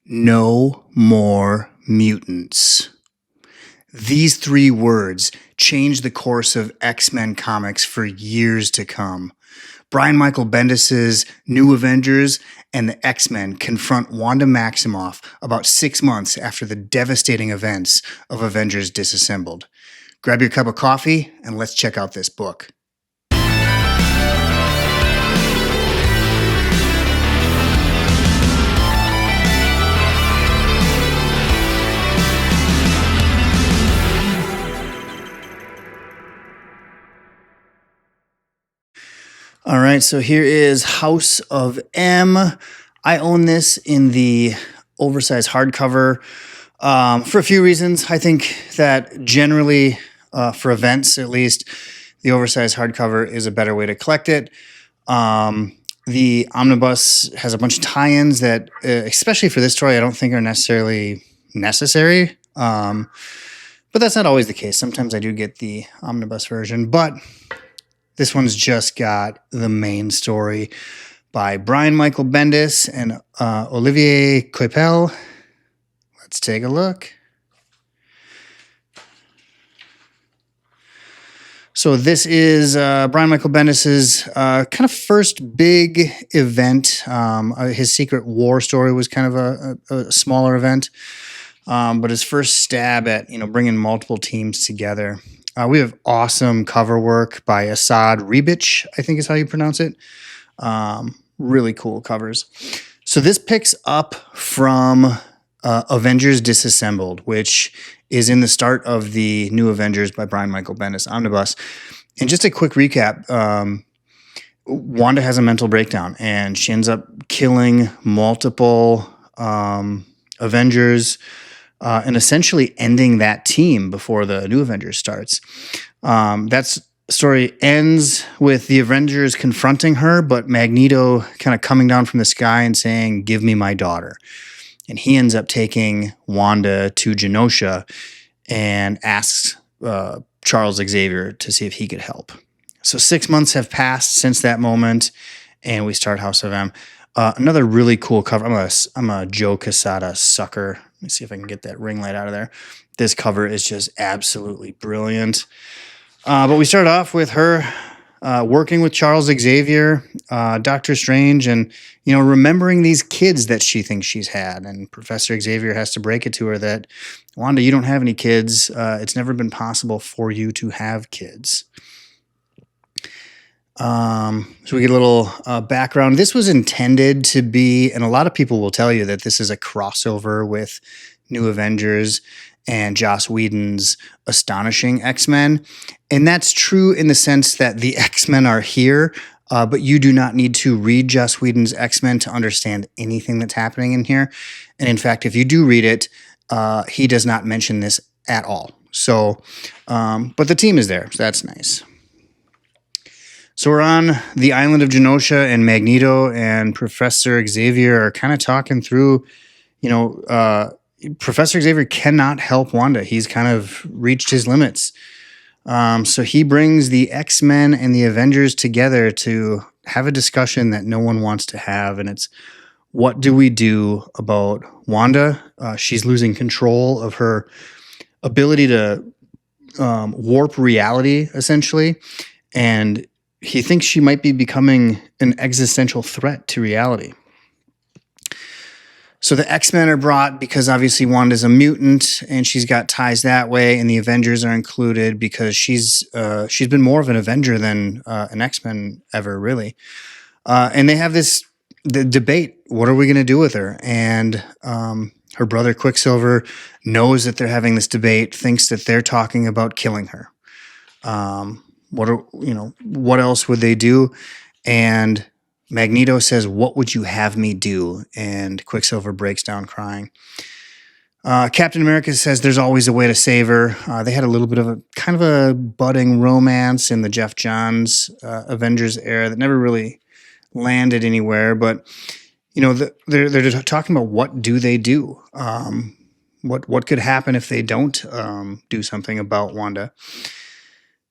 No more mutants. These three words changed the course of X-Men comics for years to come. Brian Michael Bendis' New Avengers and the X-Men confront Wanda Maximoff about 6 months after the devastating events of Avengers Disassembled. Grab your cup of coffee and let's check out this book. All right, so here is House of M. I own this in the oversized hardcover for a few reasons. I think that generally, for events at least, the oversized hardcover is a better way to collect it. The omnibus has a bunch of tie-ins that, especially for this story, I don't think are necessarily necessary. But that's not always the case. Sometimes I do get the omnibus version, but this one's just got the main story by Brian Michael Bendis and Olivier Coipel. Let's take a look. So this is Brian Michael Bendis's kind of first big event. His Secret War story was kind of a smaller event, but his first stab at bringing multiple teams together. We have awesome cover work by Asad Ribic, I think is how you pronounce it. Really cool covers. So this picks up from Avengers Disassembled, which is in the start of the New Avengers by Brian Michael Bendis omnibus. And just a quick recap, Wanda has a mental breakdown and she ends up killing multiple Avengers, and essentially ending that team before the New Avengers starts. That story ends with the Avengers confronting her, but Magneto kind of coming down from the sky and saying, "Give me my daughter." And he ends up taking Wanda to Genosha and asks Charles Xavier to see if he could help. So 6 months have passed since that moment, and we start House of M. Another really cool cover. I'm a Joe Quesada sucker. Let me see if I can get that ring light out of there. This cover is just absolutely brilliant. But we start off with her working with Charles Xavier, Doctor Strange, and remembering these kids that she thinks she's had. And Professor Xavier has to break it to her that, Wanda, you don't have any kids. It's never been possible for you to have kids. So we get a little background. This was intended to be, and a lot of people will tell you that this is a crossover with New Avengers and Joss Whedon's Astonishing X-Men. And that's true in the sense that the X-Men are here, but you do not need to read Joss Whedon's X-Men to understand anything that's happening in here. And in fact, if you do read it, he does not mention this at all. So, but the team is there, so that's nice. So we're on the island of Genosha, and Magneto and Professor Xavier are kind of talking through, Professor Xavier cannot help Wanda. He's kind of reached his limits. So he brings the X-Men and the Avengers together to have a discussion that no one wants to have, and it's, what do we do about Wanda? She's losing control of her ability to warp reality, essentially, and he thinks she might be becoming an existential threat to reality. So the X-Men are brought because obviously Wanda's a mutant and she's got ties that way, and the Avengers are included because she's been more of an Avenger than an X-Men ever, really. And they have the debate, what are we going to do with her? And her brother Quicksilver knows that they're having this debate, thinks that they're talking about killing her. What else would they do? And Magneto says, "What would you have me do?" And Quicksilver breaks down crying. Captain America says there's always a way to save her. They had a little bit of a kind of a budding romance in the Jeff Johns Avengers era that never really landed anywhere. But they're talking about what do they do? What could happen if they don't do something about Wanda?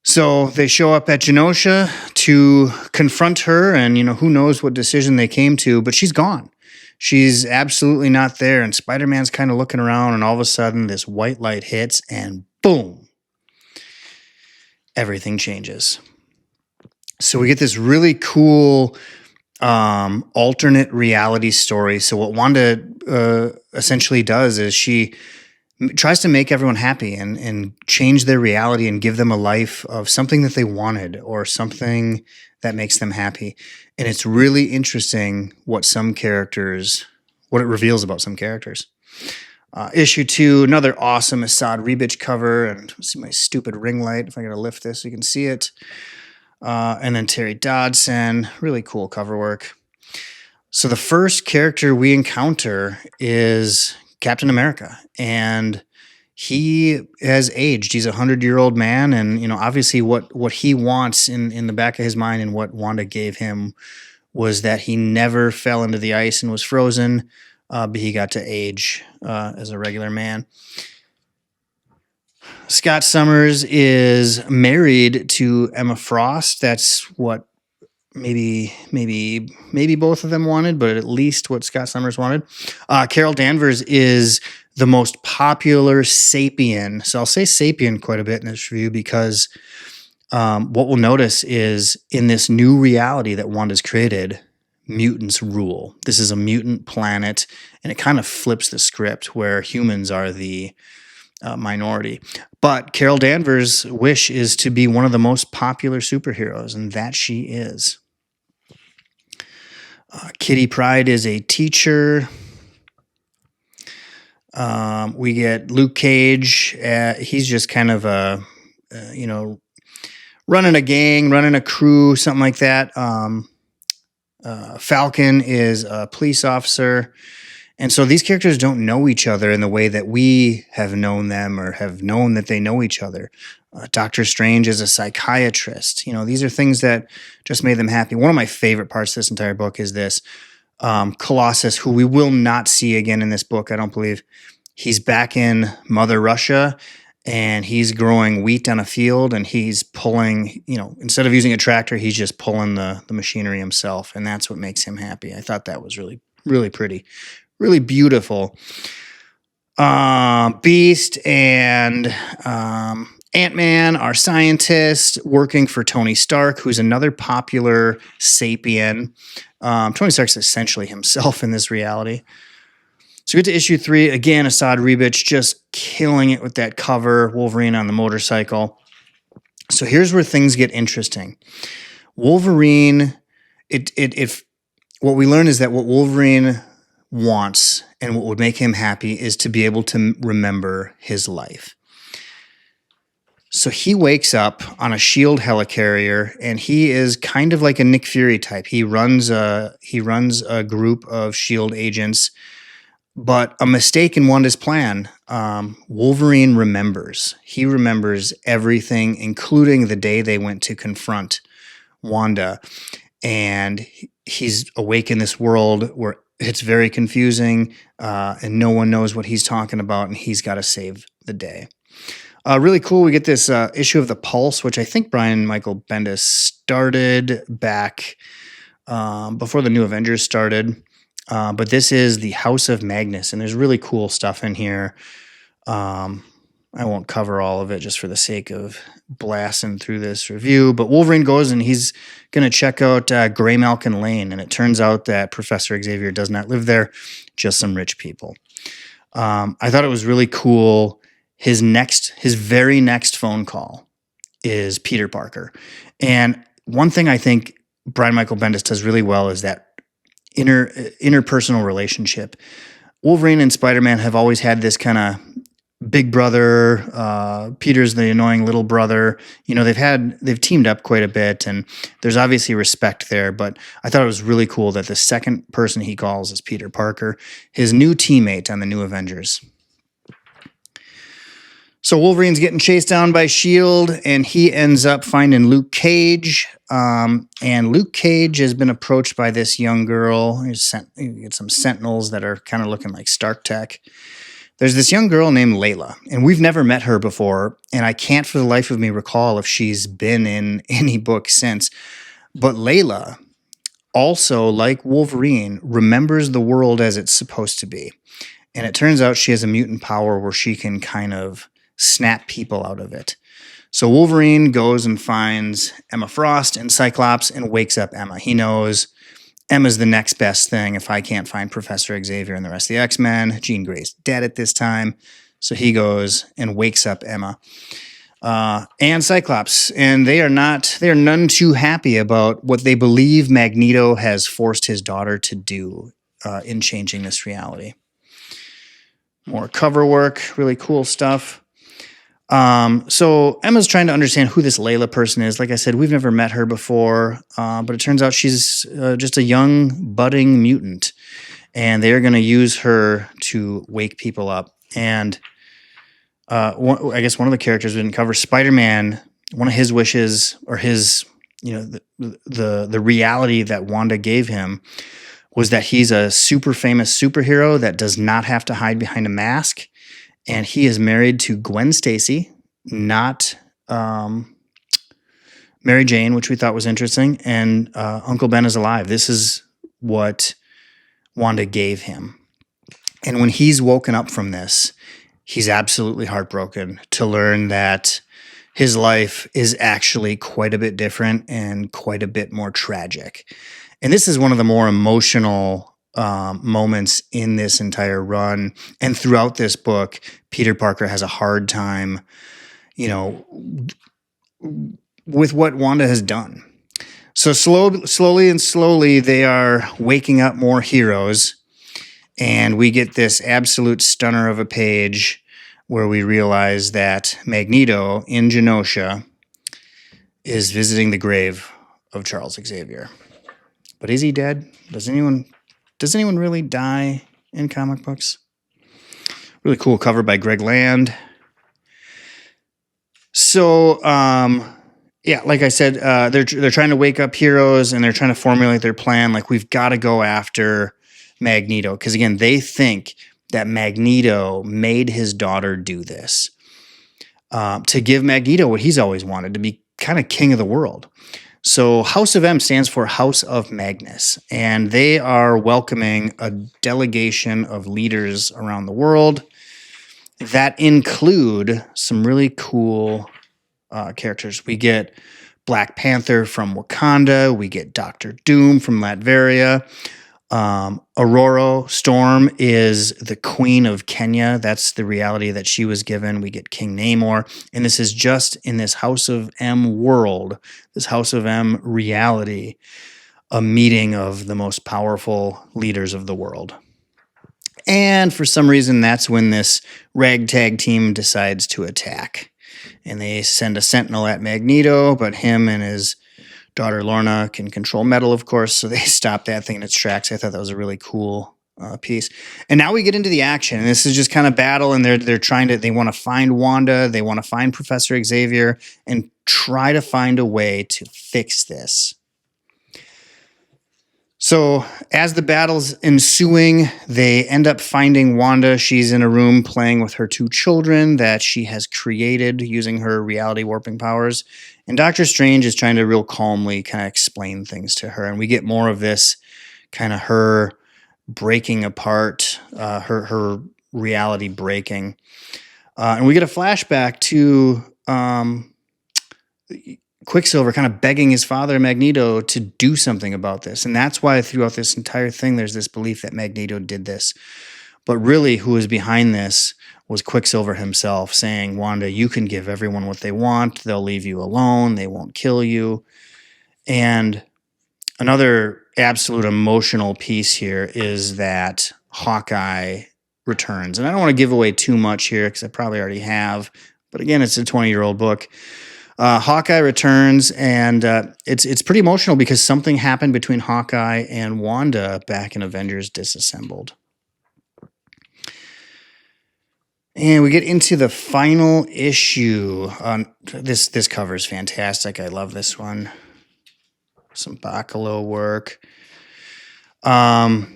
So they show up at Genosha to confront her, and who knows what decision they came to, but she's gone. She's absolutely not there, and Spider-Man's kind of looking around, and all of a sudden this white light hits, and boom, everything changes. So we get this really cool alternate reality story. So what Wanda essentially does is she tries to make everyone happy and change their reality and give them a life of something that they wanted or something that makes them happy. And it's really interesting what it reveals about some characters. Issue 2, another awesome Assad Ribic cover. And see my stupid ring light, if I gotta lift this so you can see it. And then Terry Dodson, really cool cover work. So the first character we encounter is Captain America, and he has aged. He's a 100-year-old man, and obviously what he wants in the back of his mind and what Wanda gave him was that he never fell into the ice and was frozen, but he got to age as a regular man. Scott Summers is married to Emma Frost. That's what maybe both of them wanted, but at least what Scott Summers wanted. Carol Danvers is the most popular sapien. So I'll say sapien quite a bit in this review because what we'll notice is in this new reality that Wanda's created, mutants rule. This is a mutant planet, and it kind of flips the script where humans are the minority. But Carol Danvers' wish is to be one of the most popular superheroes, and that she is. Kitty Pryde is a teacher. We get Luke Cage. He's just kind of running a gang, running a crew, something like that. Falcon is a police officer. And so these characters don't know each other in the way that we have known them or have known that they know each other. Doctor Strange is a psychiatrist. These are things that just made them happy. One of my favorite parts of this entire book is this. Colossus, who we will not see again in this book, I don't believe. He's back in Mother Russia, and he's growing wheat on a field, and he's pulling, instead of using a tractor, he's just pulling the machinery himself, and that's what makes him happy. I thought that was really, really pretty. Really beautiful. Beast and Ant-Man are scientists working for Tony Stark, who's another popular sapien. Tony Stark's essentially himself in this reality. So we get to issue 3. Again, Assad Ribic just killing it with that cover. Wolverine on the motorcycle. So here's where things get interesting. Wolverine, what we learn is that what Wolverine wants and what would make him happy is to be able to remember his life. So he wakes up on a SHIELD helicarrier, and he is kind of like a Nick Fury type. He runs a group of SHIELD agents, but a mistake in Wanda's plan. Wolverine remembers. He remembers everything, including the day they went to confront Wanda, and he's awake in this world where it's very confusing, and no one knows what he's talking about, and he's got to save the day. Really cool. We get this issue of The Pulse, which I think Brian Michael Bendis started back before the new Avengers started. But this is the House of Magnus, and there's really cool stuff in here. I won't cover all of it just for the sake of blasting through this review, but Wolverine goes and he's going to check out Greymalkin Lane, and it turns out that Professor Xavier does not live there, just some rich people. I thought it was really cool. His very next phone call is Peter Parker. And one thing I think Brian Michael Bendis does really well is that interpersonal relationship. Wolverine and Spider-Man have always had this kind of big brother, Peter's the annoying little brother. They've teamed up quite a bit, and there's obviously respect there, but I thought it was really cool that the second person he calls is Peter Parker, his new teammate on the new Avengers. So Wolverine's getting chased down by SHIELD, and he ends up finding Luke Cage. And Luke Cage has been approached by this young girl. You get some Sentinels that are kind of looking like Stark Tech. There's this young girl named Layla, and we've never met her before, and I can't for the life of me recall if she's been in any book since. But Layla also, like Wolverine, remembers the world as it's supposed to be. And it turns out she has a mutant power where she can kind of snap people out of it. So Wolverine goes and finds Emma Frost and Cyclops and wakes up Emma. He knows Emma's the next best thing if I can't find Professor Xavier and the rest of the X-Men. Jean Grey's dead at this time. So he goes and wakes up Emma and Cyclops. And they are none too happy about what they believe Magneto has forced his daughter to do in changing this reality. More cover work, really cool stuff. So Emma's trying to understand who this Layla person is. Like I said, we've never met her before, but it turns out she's just a young, budding mutant. And they're going to use her to wake people up. And I guess one of the characters we didn't cover, Spider-Man, one of his wishes, or his, the reality that Wanda gave him, was that he's a super famous superhero that does not have to hide behind a mask. And he is married to Gwen Stacy, not Mary Jane, which we thought was interesting. And Uncle Ben is alive. This is what Wanda gave him. And when he's woken up from this, he's absolutely heartbroken to learn that his life is actually quite a bit different and quite a bit more tragic. And this is one of the more emotional moments in this entire run. And throughout this book, Peter Parker has a hard time, with what Wanda has done. So slowly, they are waking up more heroes. And we get this absolute stunner of a page where we realize that Magneto in Genosha is visiting the grave of Charles Xavier. But is he dead? Does anyone really die in comic books? Really cool cover by Greg Land. So, like I said, they're trying to wake up heroes and they're trying to formulate their plan. Like, we've got to go after Magneto, because again, they think that Magneto made his daughter do this to give Magneto what he's always wanted, to be kind of king of the world. So House of M stands for House of Magnus, and they are welcoming a delegation of leaders around the world that include some really cool characters. We get Black Panther from Wakanda. We get Doctor Doom from Latveria. Aurora Storm is the Queen of Kenya. That's the reality that she was given. We get King Namor. And this is just in this House of M world, this House of M reality, a meeting of the most powerful leaders of the world. And for some reason, that's when this ragtag team decides to attack. And they send a sentinel at Magneto, but him and his daughter Lorna can control metal, of course, so they stop that thing in its tracks. I thought that was a really cool piece. And now we get into the action, and this is just kind of battle, and they want to find Wanda, they want to find Professor Xavier, and try to find a way to fix this. So as the battle's ensuing, they end up finding Wanda. She's in a room playing with her two children that she has created using her reality warping powers. And Doctor Strange is trying to real calmly kind of explain things to her. And we get more of this kind of her breaking apart, her reality breaking. And we get a flashback to Quicksilver kind of begging his father, Magneto, to do something about this. And that's why throughout this entire thing, there's this belief that Magneto did this. But really, who was behind this was Quicksilver himself, saying, Wanda, you can give everyone what they want. They'll leave you alone. They won't kill you. And another absolute emotional piece here is that Hawkeye returns. And I don't want to give away too much here because I probably already have. But again, it's a 20-year-old book. Hawkeye returns, and it's pretty emotional because something happened between Hawkeye and Wanda back in Avengers Disassembled. And we get into the final issue. This cover is fantastic. I love this one. Some Bacalo work. The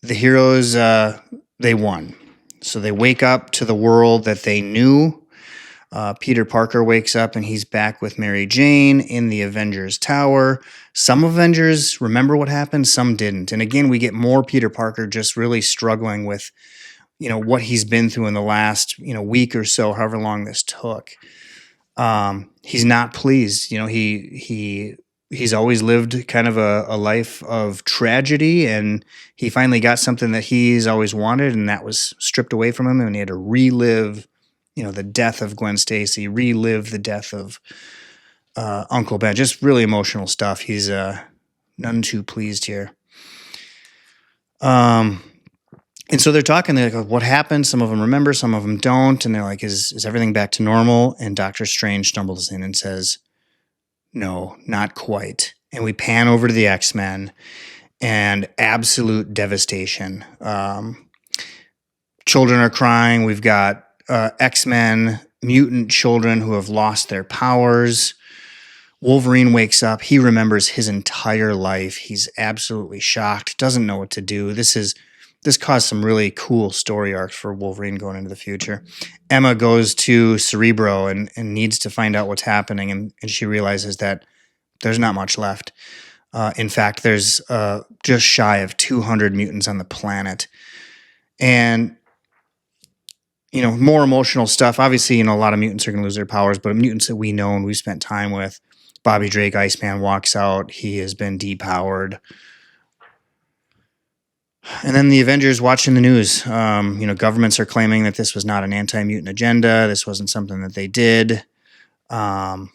heroes, they won. So they wake up to the world that they knew. Peter Parker wakes up and he's back with Mary Jane in the Avengers Tower. Some Avengers remember what happened, some didn't. And again, we get more Peter Parker just really struggling with, what he's been through in the last, week or so, however long this took. He's not pleased. He's always lived kind of a life of tragedy, and he finally got something that he's always wanted, and that was stripped away from him, and he had to relive the death of Gwen Stacy, relive the death of Uncle Ben. Just really emotional stuff. He's none too pleased here. And so they're talking, they're like, what happened? Some of them remember, some of them don't. And they're like, is everything back to normal? And Doctor Strange stumbles in and says, no, not quite. And we pan over to the X-Men and absolute devastation. Children are crying. We've got X-Men, mutant children who have lost their powers. Wolverine wakes up. He remembers his entire life. He's absolutely shocked, doesn't know what to do. This caused some really cool story arcs for Wolverine going into the future. Emma goes to Cerebro and needs to find out what's happening, and she realizes that there's not much left. In fact, there's just shy of 200 mutants on the planet. And more emotional stuff. Obviously, a lot of mutants are going to lose their powers, but mutants that we know and we've spent time with. Bobby Drake, Iceman, walks out. He has been depowered. And then the Avengers watching the news. Governments are claiming that this was not an anti-mutant agenda. This wasn't something that they did. And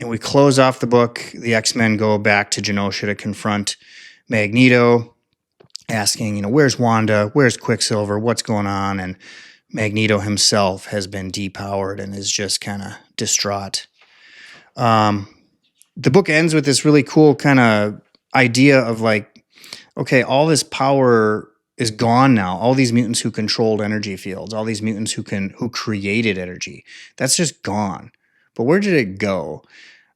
we close off the book. The X-Men go back to Genosha to confront Magneto, asking, where's Wanda? Where's Quicksilver? What's going on? And Magneto himself has been depowered and is just kind of distraught. The book ends with this really cool kind of idea of okay, all this power is gone now. All these mutants who controlled energy fields, all these mutants who created energy, that's just gone. But where did it go?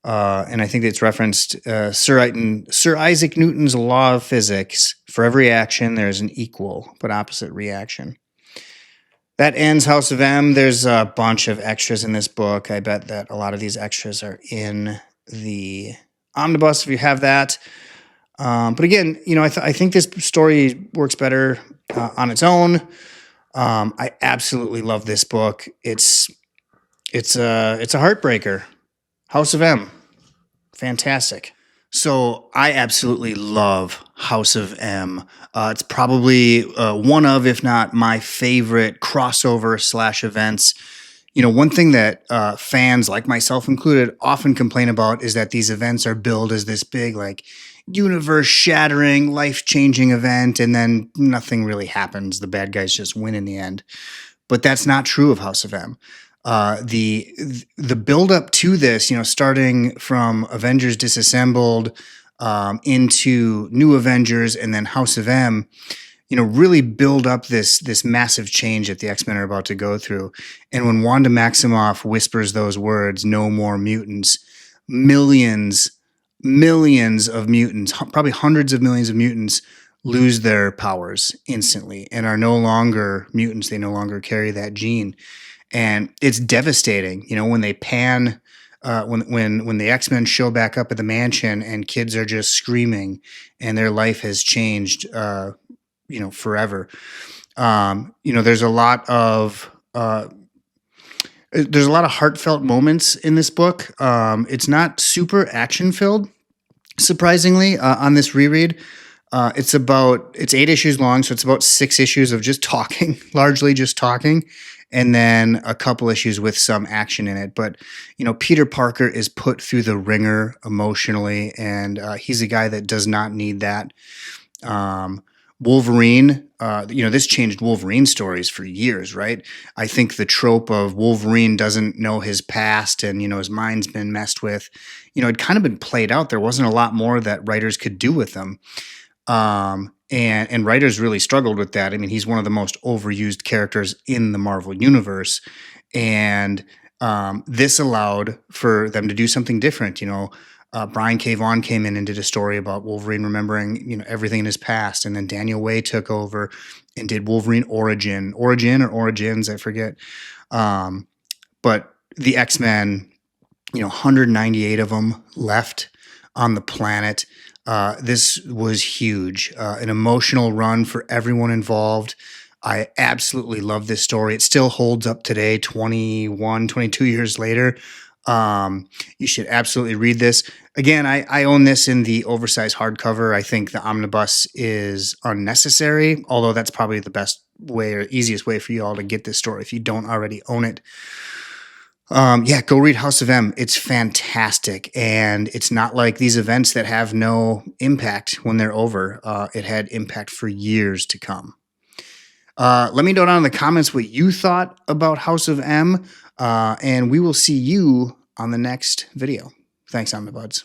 And I think it's referenced Sir Isaac Newton's law of physics. For every action, there's an equal but opposite reaction. That ends House of M. There's a bunch of extras in this book. I bet that a lot of these extras are in the omnibus if you have that. But again, I think this story works better on its own. I absolutely love this book. It's a heartbreaker. House of M, fantastic. So I absolutely love House of M. It's probably one of, if not my favorite crossover / events. One thing that fans like myself included often complain about is that these events are billed as this big universe-shattering, life-changing event, and then nothing really happens. The bad guys just win in the end. But that's not true of House of M. The build-up to this, starting from Avengers Disassembled into New Avengers and then House of M, really build up this massive change that the X-Men are about to go through. And when Wanda Maximoff whispers those words, "No more mutants," millions of mutants, probably hundreds of millions of mutants, lose their powers instantly and are no longer mutants. They no longer carry that gene. And it's devastating, when they pan, when the X-Men show back up at the mansion and kids are just screaming and their life has changed, forever. There's a lot of heartfelt moments in this book. It's not super action filled, surprisingly, on this reread. It's 8 issues long, so it's about 6 issues of just talking, largely just talking, and then a couple issues with some action in it. But, Peter Parker is put through the ringer emotionally, and he's a guy that does not need that. Wolverine, this changed Wolverine stories for years, right? I think the trope of Wolverine doesn't know his past and, his mind's been messed with, had kind of been played out. There wasn't a lot more that writers could do with him. And writers really struggled with that. I mean, he's one of the most overused characters in the Marvel universe. And this allowed for them to do something different. Brian K. Vaughan came in and did a story about Wolverine remembering, everything in his past. And then Daniel Way took over and did Wolverine Origins, I forget. but the X-Men, 198 of them left on the planet. This was huge, an emotional run for everyone involved. I absolutely love this story. It still holds up today, 21, 22 years later. You should absolutely read this. Again, I own this in the oversized hardcover. I think the omnibus is unnecessary, although that's probably the best way or easiest way for you all to get this story if you don't already own it. Go read House of M. It's fantastic. And it's not like these events that have no impact when they're over. It had impact for years to come. Let me know down in the comments what you thought about House of M. And we will see you on the next video. Thanks, Omnibuds.